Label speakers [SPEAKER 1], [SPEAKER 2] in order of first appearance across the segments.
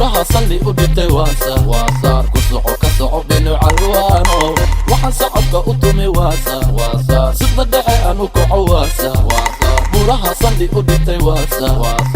[SPEAKER 1] buraha salli u dhintay waa saar ku soco ka soco binu calwaano waxaan sacabka u tumi waa saar sida dhexe aanu kaco waa saar buraha salli u dhintay waa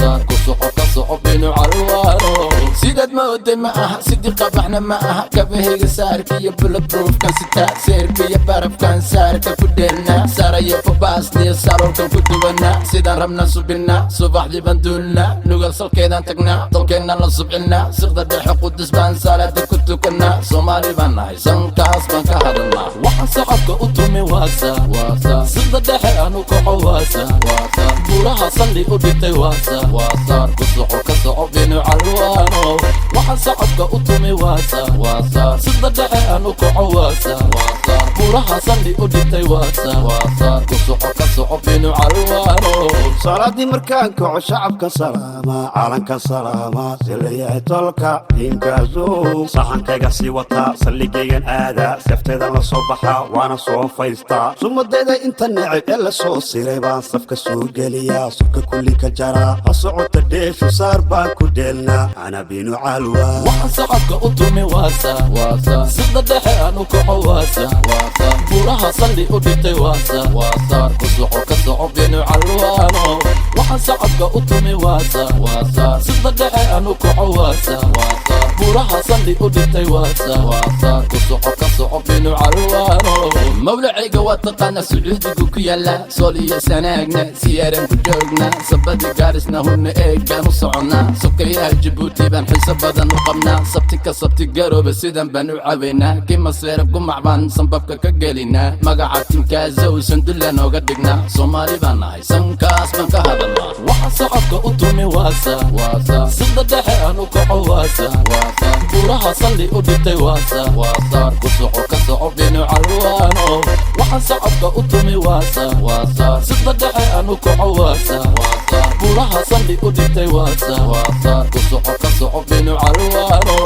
[SPEAKER 1] saar ku soco ka soco binu calwaano sidaad mooday ma aha sidii qabaxna ma aha kabahayga saarka iyo bulletproofkan sitaa seerka iyo barafkan saarka ku dheelna saaraya babaasniyo saarolkan ku duwana sidaan rabna subina subaxdii baan duulna nugal salkeedaan tagnaa dalkeenna la subcina siqda dhexe qudus baan salaada ku tukana soomaali baan nahay sankaas baan ka hadalnaa waxaan sacabka u tumi waa saar sida dhexe aanu kaco waa saar buraha salli u dhintay waa saar ku soco ka soco binu calwaano waxaan sacabka u tumi waa saar sida dhexe aanu kaco waa saar buraha salli u dhintay waa saar ku soco ka soco binu calwaano
[SPEAKER 2] صلاتي مركان كوع شعب كسلامة عالم كسلامة سلية تلقى إنكازو صحن كجسي وطا سلي جيجن آدا سفتة ذا الصباح وأنا صوم فايستا ثم دادا إنت النعب إلا صوص سيريبان صفك السوق ليا صفك كل كجرا الصعود تديش وصار باكو ديلنا أنا بينو علوا
[SPEAKER 1] waxaan sacabka u tumi waa saar sida dhexe aanu kaco waa saar buraha salli u dhintay waa saar ku soco ka soco binu calwaano waxaan sacabka u tumi waa saar sida dhexe aanu kaco waa saar buraha salli u dhintay waa saar ku soco ka soco binu calwaano mawlacayga waa taqaana sacuudigu ku yaala sool iyo sanaagna siyaaran ku joogna sabadi gaarisna hunna eegaan u soconnaa sokayaha jabuuti baan xiso badan u qabnaa sabti ka sabti garooba sidan baan u cabaynaa kima seerab gumac baan sanbabka ka gelinaa magaca timkaasow sandulla nooga dhignaa soomaali baan nahay sankaas baan ka hadalnaa waxaan sacabka u tumi waa saar sida dhexe aanu kaco waa saar buraha salli u dhintay waa saar ku soco ka soco binu calwaano waxaan sacabka u tumi waa saar sida dhexe aanu kaco waa saar buraha salli u dhintay waa saar ku soco ka soco binu calwaano